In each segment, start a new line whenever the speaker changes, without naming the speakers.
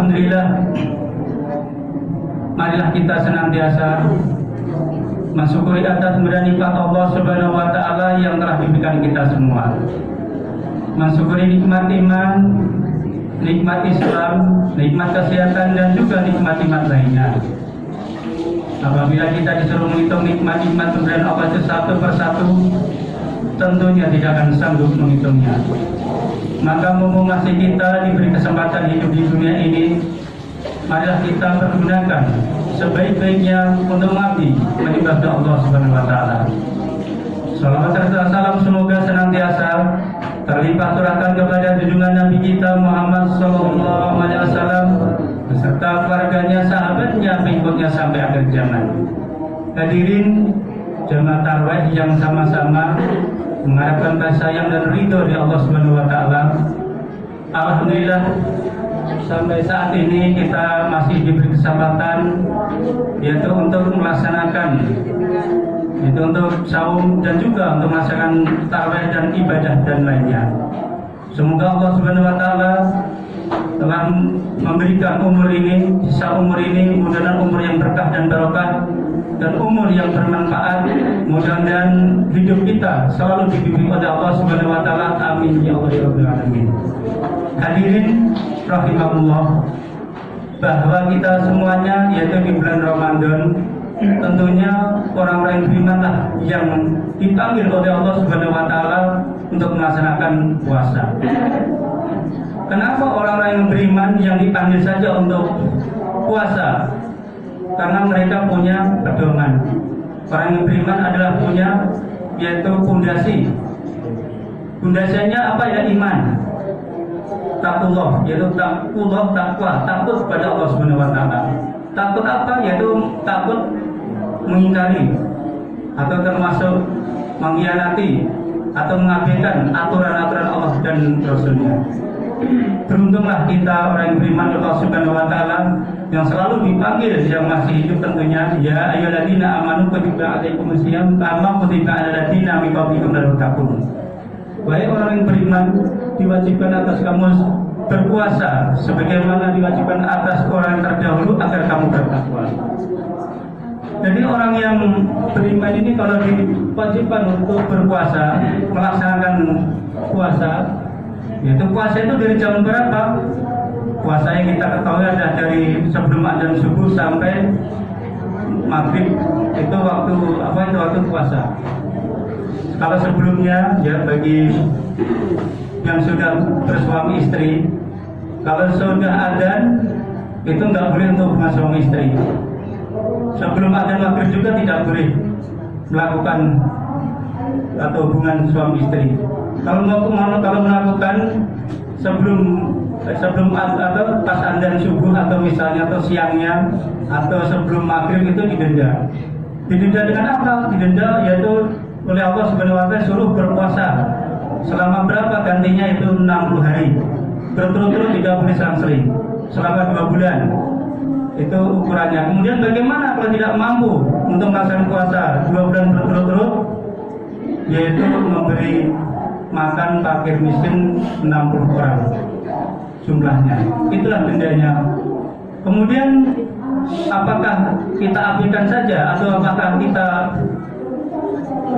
Alhamdulillah, marilah kita senantiasa mensyukuri atas nikmat Allah Subhanahu wa Ta'ala yang telah diberikan kita semua. Mensyukuri nikmat iman, nikmat Islam, nikmat kesehatan, dan juga nikmat-nikmat lainnya. Apabila kita disuruh menghitung nikmat-nikmat pemberian Allah itu satu persatu, tentunya tidak akan sanggup menghitungnya. Maka mumpung masih kita diberi kesempatan hidup di dunia ini, marilah kita pergunakan sebaik-baiknya untuk mengabdi beribadah Allah Subhanahu wa Ta'ala. Salawat serta salam semoga senantiasa terlimpah curahkan kepada junjungan Nabi kita Muhammad sallallahu alaihi wasallam beserta keluarganya, sahabatnya, pengikutnya sampai akhir zaman. Hadirin jemaah tarawih yang sama-sama mengharapkan kasih sayang dan ridho dari Allah Subhanahu wa Ta'ala. Alhamdulillah, sampai saat ini kita masih diberi kesempatan yaitu untuk melaksanakan, itu untuk saum dan juga untuk melaksanakan tarawih dan ibadah dan lainnya. Semoga Allah Subhanahu wa Ta'ala telah memberikan umur ini, sisa umur ini, mudah-mudahan umur yang berkah dan barokah dan umur yang bermanfaat. Mudah-mudahan hidup kita selalu dibimbing oleh Allah Subhanahu wa Ta'ala. Amin ya Allah ya Rabbal alamin. Hadirin rahimahullah, bahwa kita semuanya yaitu di bulan Ramadan, tentunya orang-orang yang berimanlah yang dipanggil oleh Allah Subhanahu wa Ta'ala untuk melaksanakan puasa. Kenapa orang-orang yang beriman yang dipanggil saja untuk puasa? Karena mereka punya pedoman. Orang yang beriman adalah punya yaitu pondasi. Pondasinya apa ya? Iman. Takullah, yaitu takullah, takwa, takut kepada Allah Subhanahu wa Ta'ala. Takut apa? Yaitu takut mengingkari atau termasuk mengkhianati atau mengabaikan aturan-aturan Allah dan Rasulnya. Beruntunglah kita orang yang beriman kepada Allah Subhanahu wa Ta'ala yang selalu dipanggil yang masih hidup tentunya. Ya ayyuhalladzina amanu kutiba alaikumus syiyam kama kutiba alal ladzina min qablikum la'allakum tattaqun. Wahai orang yang beriman, diwajibkan atas kamu berpuasa sebagaimana diwajibkan atas orang yang terdahulu agar kamu bertakwa. Jadi orang yang beriman ini kalau diwajibkan untuk berpuasa, melaksanakan puasa, yaitu puasa itu dari jam berapa? Puasa yang kita ketahui ada dari sebelum adzan subuh sampai maghrib, itu waktu apa? Itu waktu puasa. Kalau sebelumnya ya bagi yang sudah bersuami istri, kalau sudah adzan itu nggak boleh untuk hubungan suami istri. Sebelum adzan maghrib juga tidak boleh melakukan atau hubungan suami istri. Kalau melakukan sebelum atau pas adzan subuh atau misalnya atau siangnya atau sebelum maghrib itu didenda. Didenda dengan apa? Didenda yaitu oleh Allah Subhanahu wa Ta'ala suruh berpuasa selama berapa? Gantinya itu 60 hari berturut-turut, tidak boleh selang-seling selama 2 bulan. Itu ukurannya. Kemudian bagaimana kalau tidak mampu untuk melaksanakan puasa 2 bulan berturut-turut? Yaitu memberi makan fakir miskin 60 orang jumlahnya. Itulah dendanya. Kemudian apakah kita abaikan saja atau apakah kita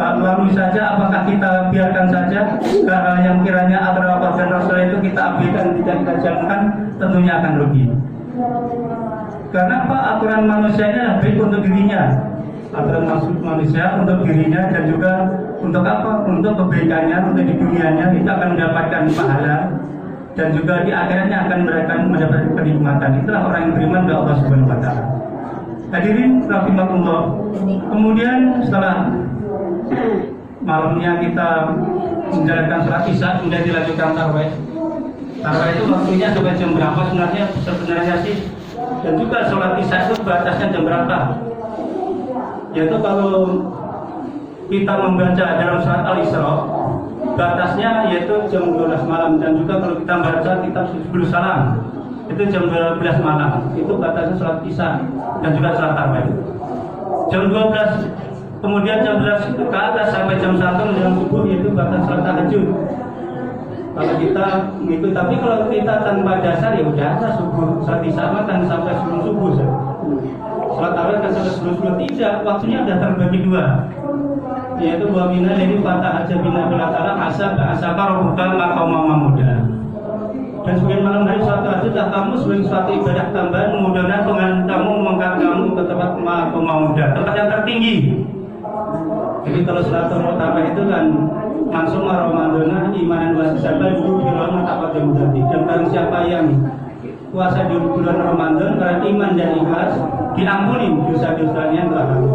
lalui saja, apakah kita biarkan saja hal yang kiranya aturan Allah dan Rasul itu kita abaikan, tidak kita jalankan? Tentunya akan rugi. Karena apa? Aturan manusianya adalah baik untuk dirinya, aturan manusia untuk dirinya dan juga untuk apa? Untuk kebaikannya, untuk di dunianya kita akan mendapatkan pahala dan juga di akhiratnya akan mendapatkan kenikmatan. Itulah orang yang beriman kepada Allah Subhanahu wa Ta'ala. Hadirin rahimakumullah. Kemudian setelah malamnya kita menjalankan sholat isya, kemudian dilanjutkan tarawih. Tarawih itu waktunya sampai jam berapa sebenarnya sih? Dan juga sholat isya itu batasnya jam berapa? Yaitu kalau kita membaca dalam surat Al-Isra, batasnya yaitu jam 12 malam, dan juga kalau kita membaca kitab Subul Salam itu jam 12 malam, itu batasnya sholat isya dan juga sholat tarawih. Jam 12, kemudian jam 12 ke atas sampai jam 1 menjelang subuh, yaitu batas sholat tahajud. Kalau kita itu, tapi kalau kita tanpa dasar ya udah subuh saat isya kan sampai sebelum subuh. Sholat tarawih kan sampai sebelum subuh, tidak, waktunya udah terbagi dua, yaitu wa mina jadi fatah aja bina bilatara asaka robuka maqama muda. Dan sebagian malam hari suatu tahajud kamu sebagai suatu ibadah tambahan memudahkan dengan kamu mengangkat kamu ke tempat maqama muda, tempat yang tertinggi. Jadi kalau sholat tarawih itu kan langsung Ramadana imanan wa sabal dulu bilang tak pada mudati. Dan barang siapa yang puasa di bulan Ramadan karena iman dan ikhlas diampuni dosa-dosanya telah lalu.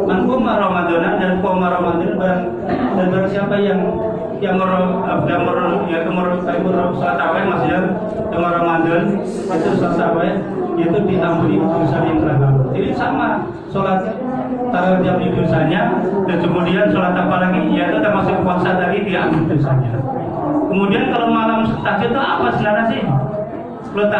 Man qoma Ramadana dan qoma Ramadan dan barang siapa yang sholat tarawih maksudnya dengan Ramadan itu sholat tarawih yaitu diampuni dosa yang telah lalu. Jadi sama sholat tarawih diampuni dosanya dan kemudian sholat apa lagi yaitu termasuk puasa tadi diampuni dosanya. Kemudian kalau malam tahajud itu apa sebenarnya sih? Kalau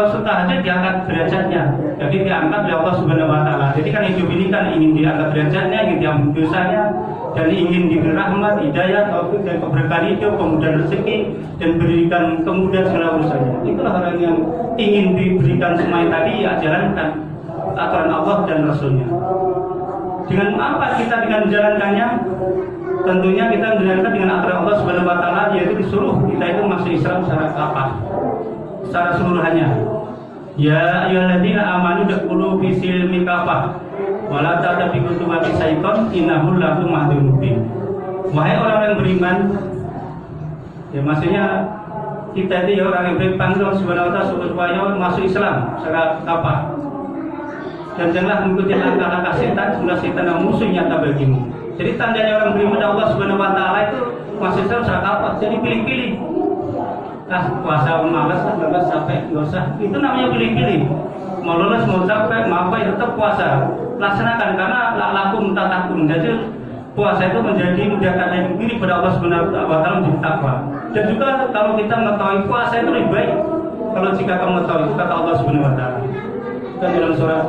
tahajud diangkat derajatnya, jadi diangkat oleh Allah Subhanahu Wa Taala. Jadi kan hidup ini kan ingin diangkat derajatnya, ingin diampuni dosanya, dan ingin diberi rahmat, hidayah, taufik dan keberkahan hidup, kemudahan rezeki dan berikan kemudahan segala urusannya. Itulah orang yang ingin diberikan semuanya tadi ya jalankan aturan Allah dan Rasulnya. Dengan apa kita dengan menjalankannya? Tentunya kita menjalankan dengan aturan Allah Subhanahu Wa Taala, yaitu disuruh kita itu masuk Islam secara apa? Secara seluruhannya. Ya ayyuhalladzina amanu dkhulu fi silmi kafah wa la tattabi'u khutuwati syaiton innahu lakum aduwwun mubin. Wahai orang yang beriman, ya maksudnya kita itu ya orang yang dipanggil Subhanahu wa taala supaya masuk Islam secara apa? Dan janganlah mengikuti langkah-langkah setan, sesungguhnya setan adalah musuh nyata bagimu. Jadi tandanya orang beriman kepada Allah Subhanahu wa taala itu masuk Islam secara apa? Jadi pilih-pilih. Puasa malas, capek, nggak usah. Itu namanya pilih-pilih. Mau lulus, mau capek, mau apa, tetap puasa. Laksanakan karena lakum tatakun. Jadi puasa itu menjadi mendekatkan diri pada Allah Subhanahu Wa Taala menjadi takwa. Dan juga kalau kita mengetahui puasa itu lebih baik kalau jika kamu mengetahui kata Allah Subhanahu Wa Taala. Kita dalam surat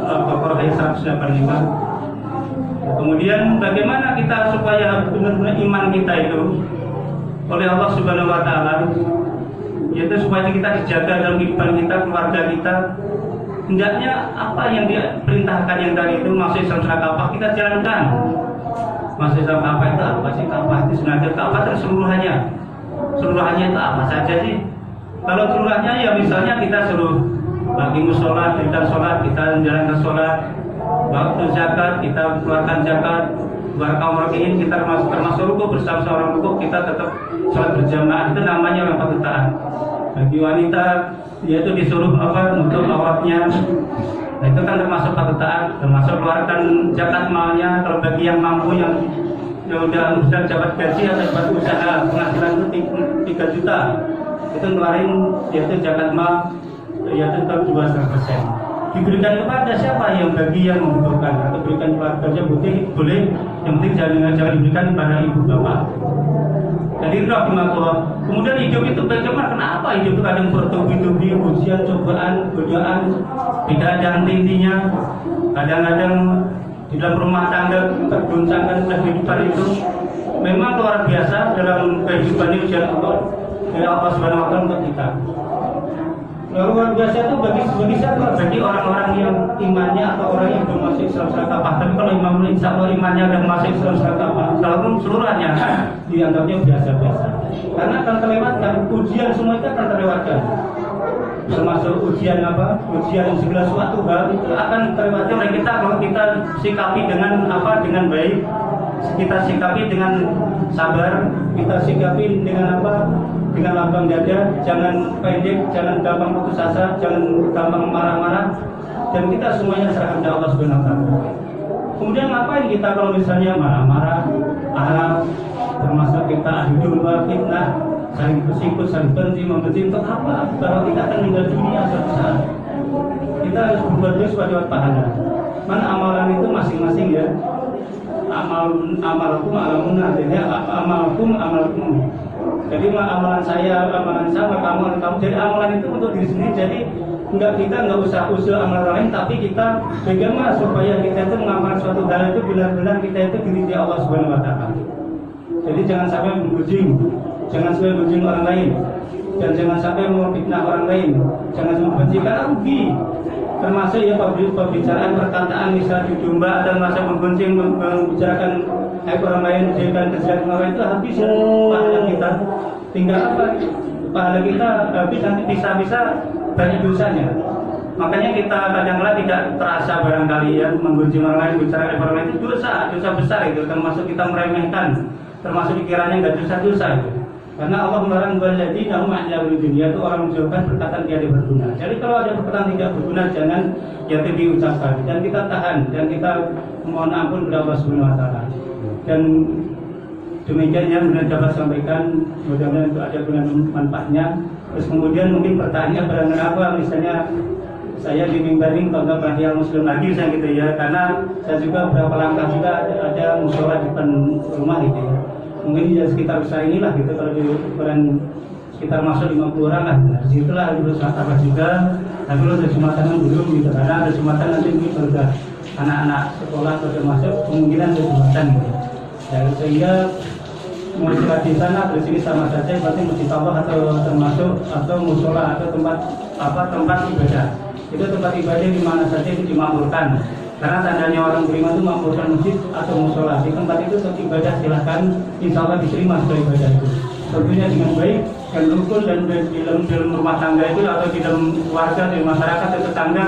Al-Baqarah ayat 185. Kemudian bagaimana kita supaya benar-benar iman kita itu oleh Allah Subhanahu Wa Taala, yaitu supaya kita dijaga dalam kehidupan kita, keluarga kita. Hendaknya apa yang diperintahkan yang tadi itu masuk Islam secara apa kita jalankan. Masuk Islam apa itu apa sih? Apa itu sebenarnya apa itu seluruhannya? Seluruhannya itu apa saja sih? Kalau seluruhannya ya misalnya kita suruh bagi musola, kita sholat, kita menjalankan sholat, waktu zakat kita keluarkan zakat. Kaum rokiin kita termasuk rukuk bersama orang rukuk kita tetap sholat berjamaah, itu namanya orang patuh taat. Bagi wanita yaitu disuruh nutup auratnya, nah itu kan termasuk patuh taat, termasuk keluarkan zakat malnya. Kalau bagi yang mampu yang udah jabat gaji atau jabat usaha penghasilan itu 3 juta itu ngeluarin yaitu zakat mal yaitu tetap 2,5%. Diberikan kepada siapa yang bagi yang membutuhkan atau berikan keluarganya boleh, yang penting jangan diberikan kepada ibu bapak. Jadi rahimahullah. Kemudian hidup itu bagaimana? Kenapa hidup itu kadang bertubi-tubi ujian, cobaan, godaan, tidak ada henti-hentinya. Kadang-kadang di dalam rumah tangga tergoncangkan oleh kehidupan itu. Memang luar biasa dalam kehidupan ini ujian Allah dari Allah Subhanahu Wa Taala untuk kita. Luar biasa itu bagi siapa? Bagi orang-orang yang imannya atau orang yang belum masuk Islam secara kafah. Tapi kalau imam insya Allah imannya sudah masuk Islam secara kafah, seluruhnya dianggapnya biasa-biasa. Karena akan terlewatkan ujian, semua itu akan terlewatkan. Termasuk ujian ujian segala sesuatu hal itu akan terlewatkan oleh kita kalau kita sikapi dengan dengan baik, kita sikapi dengan sabar, kita sikapi dengan dengan lapang dada, jangan pendek, jangan gampang putus asa, jangan gampang marah-marah, dan kita semuanya serahkan kepada Allah Subhanahu Wa Taala. Kemudian ngapain kita kalau misalnya marah-marah, termasuk kita adu domba, fitnah, saling bersikut, saling membenci untuk apa? Kalau kita akan meninggal dunia suatu saat, kita harus berbuat baik sebagai pahala. Mana amalan itu masing-masing ya. Amalkum alamunah, jadi amalkum. Jadi amalan saya, amalan kamu. Jadi amalan itu untuk diri sendiri. Jadi kita nggak usah usul amalan lain, tapi kita bagaimana supaya kita itu mengamalkan suatu hal itu benar-benar kita itu diridhai Allah Subhanahu Wa Taala. Jadi jangan sampai menggunjing, jangan sampai menggunjing orang lain, dan jangan sampai memfitnah orang lain, jangan sampai benci karena rugi. Termasuk ya pembicaraan perkataan misal di domba dan masa menggunjing membicarakan orang lain, menjadikan kejadian orang lain itu habis ya pahala kita. Tinggal apa? Pahala kita habis nanti bisa-bisa banyak dosanya. Makanya kita kadang-kadang tidak terasa barangkali ya menggunjing orang lain, bicara orang lain itu dosa besar itu, termasuk kita meremehkan, termasuk pikirannya nggak dosa itu. Karena Allah melarang walladzina hum 'an lagwi dunya itu orang menjauhkan perkataan tidak berguna. Jadi kalau ada perkataan tidak berguna jangan diucapkan dan kita tahan dan kita mohon ampun kepada Allah Subhanahu wa taala. Dan demikian yang benar dapat sampaikan, mudah-mudahan itu ada guna manfaatnya. Terus kemudian mungkin pertanyaan barangkali apa misalnya saya di mimbaring bangga perhatian muslim lagi saya gitu ya, karena saya juga beberapa langkah juga ada musyawarah di depan rumah gitu ya. Mungkin ya sekitar besar inilah gitu, kalau di ukuran sekitar masuk 50 orang lah. Nah, disitulah harus apa juga. Tapi kalau ada Jumatan belum gitu, karena ada Jumatan nanti mungkin sudah anak-anak sekolah sudah masuk, kemungkinan ada Jumatan gitu. Dan sehingga mau sholat di sana terus ini sama saja berarti masjid Allah atau termasuk atau musola atau tempat ibadah. Itu tempat ibadah di mana saja itu dimakmurkan. Karena tandanya orang beriman itu makmurkan masjid atau musola. Di tempat itu untuk ibadah silahkan, insya Allah diterima sebagai ibadah itu. Tentunya dengan baik dan rukun dan di dalam rumah tangga itu atau di dalam keluarga, di masyarakat atau tetangga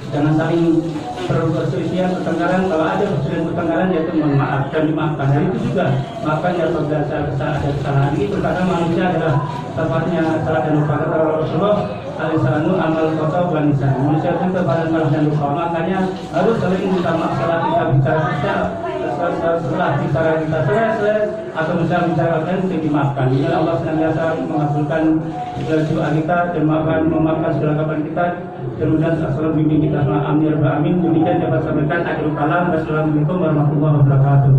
jangan saling perselisihan, pertengkaran. Kalau ada pertengkaran yaitu mohon maaf dan dimaafkan. Dan itu juga maafkan ya apabila ada kesalahan. Ini berkata manusia adalah tempatnya salah dan lupa. Kata Rasulullah Alaihissalam amal kota banisan. Manusia itu kepada salah dan lupa. Makanya harus saling minta maaf setelah kita bicara setelah bicara kita selesai atau misalnya bicara lain untuk dimaafkan. Jadi Allah senantiasa mengabulkan segala doa kita dan memaafkan segala kapan kita. Dan mudah-mudahan selalu bimbing kita sama amin amin. Demikian dapat sampaikan akhirul kalam. Wassalamualaikum warahmatullahi wabarakatuh.